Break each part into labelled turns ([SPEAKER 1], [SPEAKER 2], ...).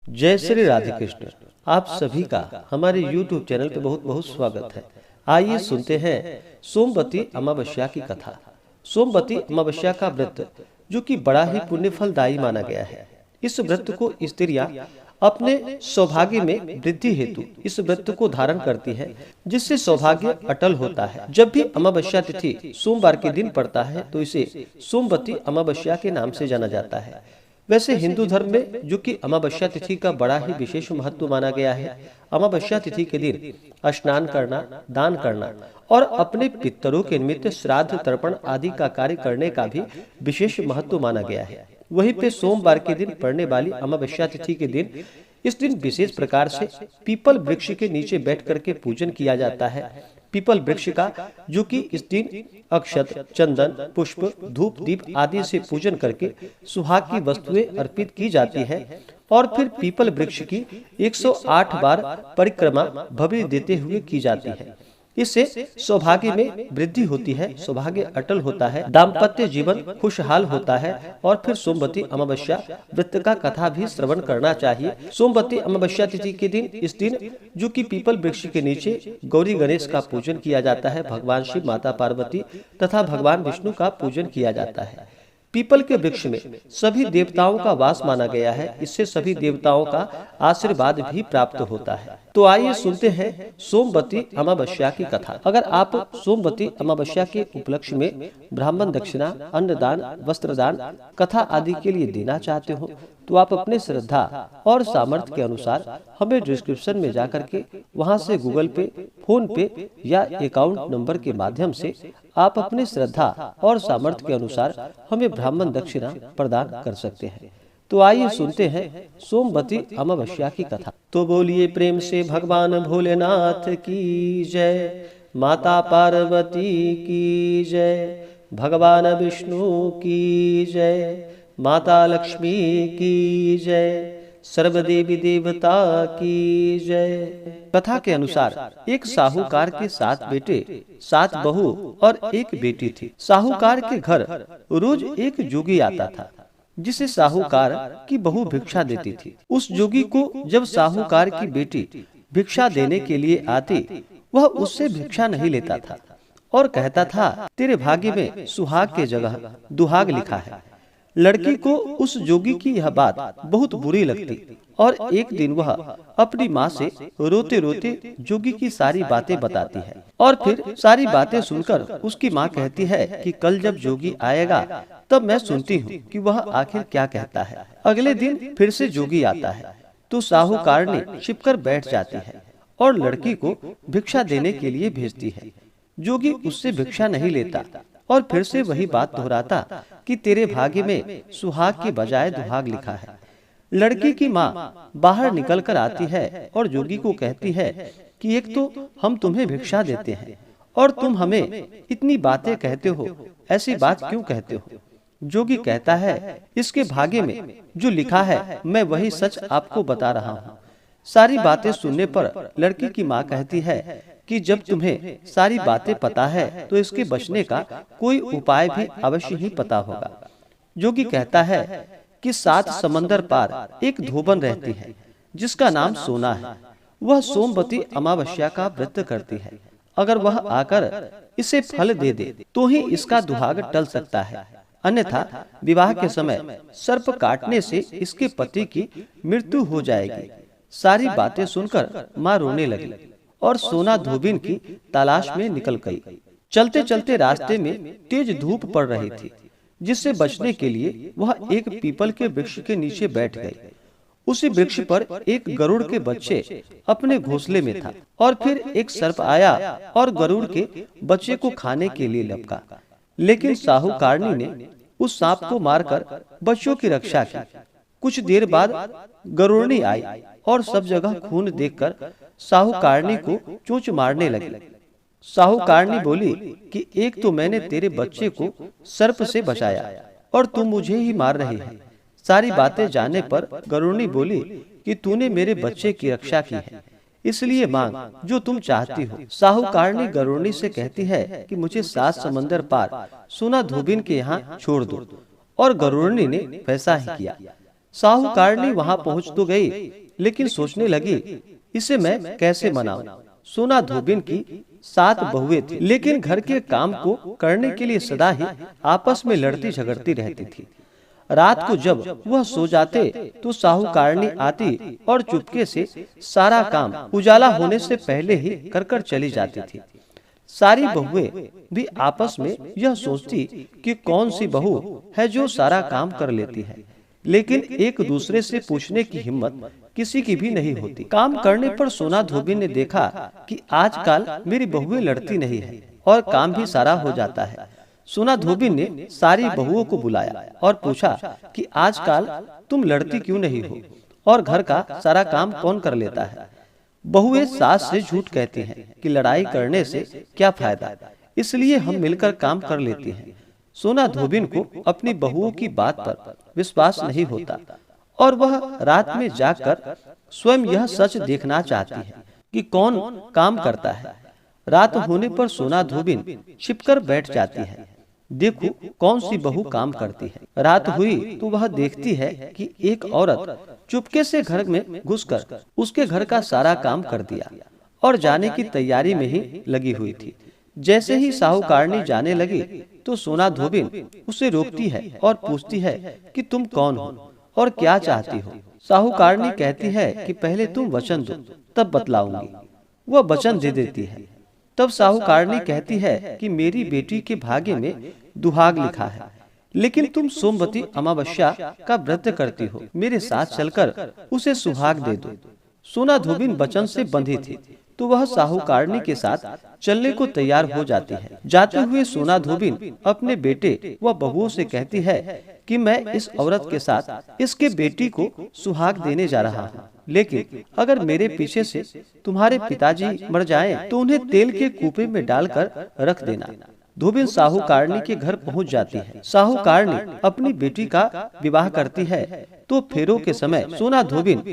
[SPEAKER 1] जय श्री राधे कृष्ण। आप सभी का हमारे YouTube चैनल पे बहुत बहुत स्वागत है। आइए सुनते हैं सोमवती अमावस्या की कथा। सोमवती अमावस्या का व्रत जो कि बड़ा ही पुण्य फलदायी माना गया है। इस व्रत को स्त्रियां अपने सौभाग्य में वृद्धि हेतु इस व्रत को धारण करती है, जिससे सौभाग्य अटल होता है। जब भी अमावस्या तिथि सोमवार के दिन पड़ता है तो इसे सोमवती अमावस्या के नाम से जाना जाता है। वैसे हिंदू धर्म में जो कि अमावस्या तिथि का बड़ा ही विशेष महत्व माना गया है। अमावस्या तिथि के दिन स्नान करना, दान करना और अपने पितरों के निमित्त श्राद्ध तर्पण आदि का कार्य करने का भी विशेष महत्व माना गया है। वहीं पे सोमवार के दिन पड़ने वाली अमावस्या तिथि के दिन इस दिन विशेष प्रकार से पीपल वृक्ष के नीचे बैठ करके पूजन किया जाता है। पीपल वृक्ष का जो कि इस दिन अक्षत, चंदन, पुष्प, धूप, दीप आदि से पूजन करके सुहाग की वस्तुएं अर्पित की जाती है और फिर पीपल वृक्ष की 108 बार परिक्रमा भव्य देते हुए की जाती है। इससे सौभाग्य में वृद्धि होती है, सौभाग्य अटल होता है, दाम्पत्य जीवन खुशहाल होता है। और फिर सोमवती अमावस्या व्रत का कथा भी श्रवण करना चाहिए। सोमवती अमावस्या तिथि के दिन इस दिन जो कि पीपल वृक्ष के नीचे गौरी गणेश का पूजन किया जाता है, भगवान शिव, माता पार्वती तथा भगवान विष्णु का पूजन किया जाता है। पीपल के वृक्ष में सभी देवताओं का वास माना गया है, इससे सभी देवताओं का आशीर्वाद भी प्राप्त होता है। तो आइए सुनते हैं सोमवती अमावस्या की कथा। अगर आप सोमवती अमावस्या के उपलक्ष्य में ब्राह्मण दक्षिणा, अन्नदान, वस्त्रदान, कथा आदि के लिए देना चाहते हो तो आप अपने श्रद्धा और सामर्थ्य के अनुसार हमें डिस्क्रिप्शन में जाकर के वहां से गूगल पे, फोन पे या अकाउंट नंबर के माध्यम से आप अपने श्रद्धा और सामर्थ्य के अनुसार हमें ब्राह्मण दक्षिणा प्रदान कर सकते हैं। तो आइए सुनते हैं सोमवती अमावस्या की कथा। तो बोलिए प्रेम से भगवान भोलेनाथ की जय, माता पार्वती की जय, भगवान विष्णु की जय, माता लक्ष्मी की जय, सर्वदेवी देवता की जय। कथा के अनुसार एक साहूकार के 7 बेटे, 7 बहू और एक बेटी थी। साहूकार के घर रोज एक जोगी आता था, जिसे साहूकार की बहू भिक्षा देती थी। उस जोगी को जब साहूकार की बेटी भिक्षा देने के लिए आती, वह उससे भिक्षा नहीं लेता था और कहता था, तेरे भाग्य में सुहाग के जगह दुहाग लिखा है। लड़की को उस जोगी की यह बात बहुत बुरी लगती और एक दिन वह अपनी माँ से रोते रोते जोगी की सारी बातें बताती है। और फिर सारी बातें सुनकर उसकी माँ कहती है कि कल जब जोगी आएगा तब मैं सुनती हूँ कि वह आखिर क्या कहता है। अगले दिन फिर से जोगी आता है तो साहूकार ने छिपकर बैठ जाती है और लड़की को भिक्षा देने के लिए भेजती है। जोगी उससे भिक्षा नहीं लेता और फिर से वही बात दोहराता कि तेरे भाग्य में सुहाग के बजाय दुहाग लिखा है। लड़की की माँ बाहर निकल कर आती है और जोगी को कहती है कि एक तो हम तुम्हें भिक्षा देते हैं और तुम हमें इतनी बातें कहते हो, ऐसी बात क्यों कहते हो? जोगी कहता है, इसके भाग्य में जो लिखा है मैं वही सच आपको बता रहा हूँ। सारी बातें सुनने पर लड़की की माँ कहती है कि जब तुम्हें सारी बातें पता है तो इसके बचने का कोई उपाय भी अवश्य ही पता होगा। जोगी कहता है कि 7 समंदर पार एक धोबन रहती है जिसका नाम सोना है। वह सोमवती अमावस्या का व्रत करती है। अगर वह आकर इसे फल दे दे तो ही इसका दुहाग टल सकता है, अन्यथा विवाह के समय सर्प काटने से इसके पति की मृत्यु हो जाएगी। सारी बातें सुनकर माँ रोने लगी और सोना धोबिन की तलाश में निकल गई। चलते चलते रास्ते में तेज धूप पड़ रही थी, जिससे बचने के लिए वह एक पीपल के वृक्ष के नीचे बैठ गई। उसी वृक्ष पर एक गरुड़ के बच्चे अपने घोंसले में था और फिर एक सर्प आया और गरुड़ के बच्चे को खाने के लिए लपका। लेकिन साहूकारनी ने उस सांप को मारकर बच्चों की रक्षा की। कुछ देर बाद गरुड़नी आई और सब जगह खून देखकर साहूकारनी को चोंच मारने लगी। साहूकारनी बोली कि एक तो मैंने तेरे बच्चे को सर्प से बचाया और तुम मुझे ही मार रही है। सारी बातें जानने पर गरुड़नी बोली कि तूने मेरे बच्चे की रक्षा की है, इसलिए मांग जो तुम चाहती हो। साहूकारनी गरुड़नी से कहती है कि मुझे 7 समंदर पार सोना धोबिन के यहाँ छोड़ दो और गरुड़नी ने वैसा ही किया। साहूकारनी वहां पहुंच तो गई, लेकिन सोचने लगी इसे मैं कैसे मनाऊं। सोना धोबिन की 7 बहुएं थी, लेकिन घर के काम को करने के लिए सदा ही आपस में लड़ती झगड़ती रहती थी। रात को जब वह सो जाते तो साहूकारनी आती और चुपके से सारा काम उजाला होने से पहले ही कर कर चली जाती थी। सारी बहुएं भी आपस में यह सोचती कि कौन सी बहू है जो सारा काम कर लेती है, लेकिन एक दूसरे से पूछने की हिम्मत किसी की भी नहीं होती। काम करने पर सोना धोबी ने देखा कि आजकल मेरी बहुएं लड़ती नहीं है और काम भी सारा हो जाता है। सोना धोबी ने सारी बहुओं को बुलाया और पूछा कि आजकल तुम लड़ती क्यों नहीं हो और घर का सारा काम कौन कर लेता है। बहुएं सास से झूठ कहती हैं कि लड़ाई करने से क्या फायदा, इसलिए हम मिलकर काम कर लेती हैं। सोना धोबिन को अपनी बहुओं की बात पर विश्वास नहीं होता और वह रात में जाकर स्वयं यह सच देखना चाहती है कि कौन काम करता है। रात होने पर सोना धोबिन छिपकर बैठ जाती है, देखो कौन सी बहू काम करती है। रात हुई तो वह देखती है कि एक औरत चुपके से घर में घुसकर उसके घर का सारा काम कर दिया और जाने की तैयारी में ही लगी हुई थी। जैसे ही साहूकारनी जाने लगी तो सोना धोबिन उसे रोकती है और पूछती है कि तुम कौन हो और क्या चाहती हो। साहूकारनी कहती है कि पहले तुम वचन दो तब बतलाऊंगी। वह वचन दे देती है। तब साहूकारनी कहती है कि मेरी बेटी के भाग्य में दुहाग लिखा है, लेकिन तुम सोमवती अमावस्या का व्रत करती हो, मेरे साथ चलकर उसे सुहाग दे दो। सोना धोबिन वचन से बंधी थी तो वह साहूकारनी के साथ चलने को तैयार हो जाती है। जाते हुए सोना धोबिन अपने बेटे व बहुओं से कहती है कि मैं इस औरत के साथ इसके बेटी को सुहाग देने जा रहा हूँ, लेकिन अगर मेरे पीछे से तुम्हारे पिताजी मर जाएं तो उन्हें तेल के कूपे में डालकर रख देना। धोबिन साहूकारनी के घर पहुंच जाती है। साहूकारनी अपनी बेटी का विवाह करती है तो फेरों के समय सोना धोबिन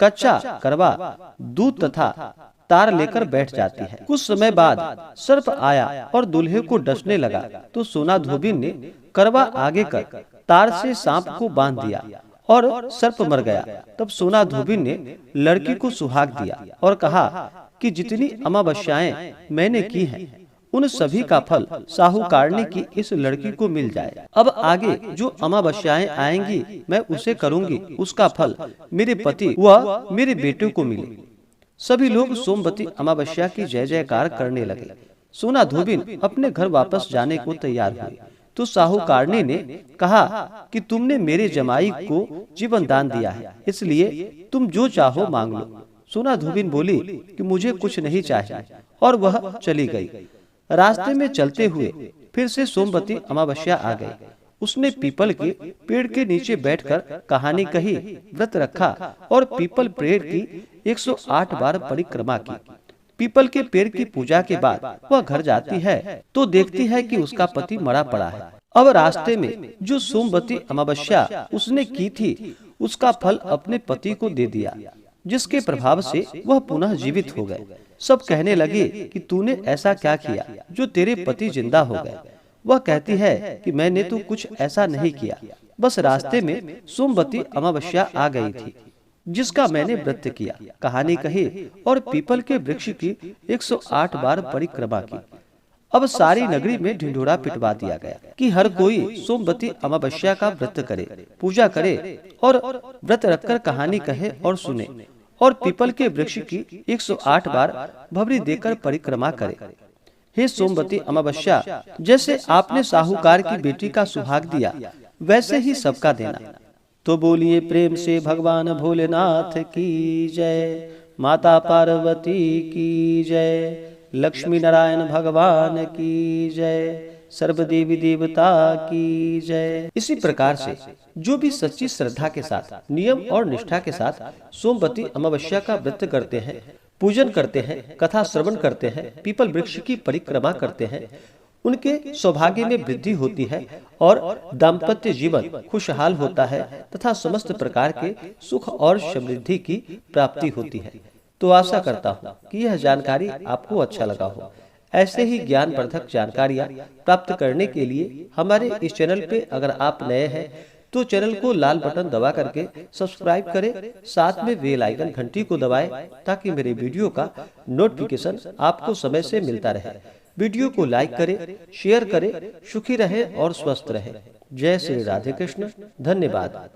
[SPEAKER 1] कच्चा करवा, दूध तथा तार लेकर बैठ जाती है। कुछ समय बाद सर्प आया और दूल्हे को डसने लगा तो सोना धोबिन ने करवा आगे कर तार से सांप को बांध दिया और सर्प मर गया। तब सोना धोबिन ने लड़की को सुहाग दिया और कहा कि जितनी अमावस्याएं मैंने की हैं, उन सभी का फल साहूकारनी की इस लड़की को मिल जाए। अब आगे जो अमावस्याएं आएंगी मैं उसे करूंगी, उसका फल मेरे पति व मेरे बेटे को मिले। सभी लोग सोमवती अमावस्या की जय जयकार करने लगे। सोना धोबिन अपने घर वापस जाने को तैयार हुई तो साहूकारनी ने कहा कि तुमने मेरे जमाई को जीवन दान दिया है, इसलिए तुम जो चाहो मांग लो। सोना धोबिन बोली कि मुझे कुछ नहीं चाहिए और वह चली गई। रास्ते में चलते हुए फिर से सोमवती अमावस्या आ गई। उसने पीपल के पेड़ के नीचे बैठकर कहानी कही, व्रत रखा और पीपल पेड़ की 108 बार परिक्रमा की। पीपल के पेड़ की पूजा के बाद वह घर जाती है तो देखती है कि उसका पति मरा पड़ा है। अब रास्ते में जो सोमवती अमावस्या उसने की थी उसका फल अपने पति को दे दिया, जिसके प्रभाव से वह पुनः जीवित हो गए। सब कहने लगे कि तूने ऐसा क्या किया जो तेरे पति जिंदा हो गए। वह कहती है कि मैंने तो कुछ ऐसा नहीं किया, बस रास्ते में सोमवती अमावस्या आ गई थी जिसका मैंने व्रत किया, कहानी कही और पीपल के वृक्ष की 108 बार परिक्रमा की। अब सारी नगरी में ढिंढोरा पिटवा दिया गया कि हर कोई सोमवती अमावस्या का व्रत करे, पूजा करे और व्रत रखकर कहानी कहे और सुने और पीपल के वृक्ष की 108 बार भवरी देकर परिक्रमा करे। हे सोमवती अमावस्या, जैसे आपने साहूकार की बेटी का सुहाग दिया वैसे ही सबका देना। तो बोलिए प्रेम से भगवान भोलेनाथ की जय, माता पार्वती की जय, लक्ष्मी नारायण भगवान की जय, सर्व देवी देवता की जय। इसी प्रकार से जो भी सच्ची श्रद्धा के साथ, नियम और निष्ठा के साथ सोमवती अमावस्या का व्रत करते हैं, पूजन करते हैं, कथा श्रवण करते हैं, पीपल वृक्ष की परिक्रमा करते हैं, उनके सौभाग्य में वृद्धि होती है और दाम्पत्य जीवन खुशहाल होता है तथा समस्त प्रकार के सुख और समृद्धि की प्राप्ति होती है। तो आशा करता हूँ कि यह जानकारी आपको अच्छा लगा हो। ऐसे ही ज्ञानवर्धक जानकारियाँ प्राप्त करने के लिए हमारे इस चैनल पे अगर आप नए हैं तो चैनल को लाल बटन दबा करके सब्सक्राइब करें, साथ में बेल आइकन घंटी को दबाएं ताकि मेरे वीडियो का नोटिफिकेशन आपको समय से मिलता रहे। वीडियो को लाइक करें, शेयर करें। सुखी रहें और स्वस्थ रहें। जय श्री राधे कृष्ण। धन्यवाद।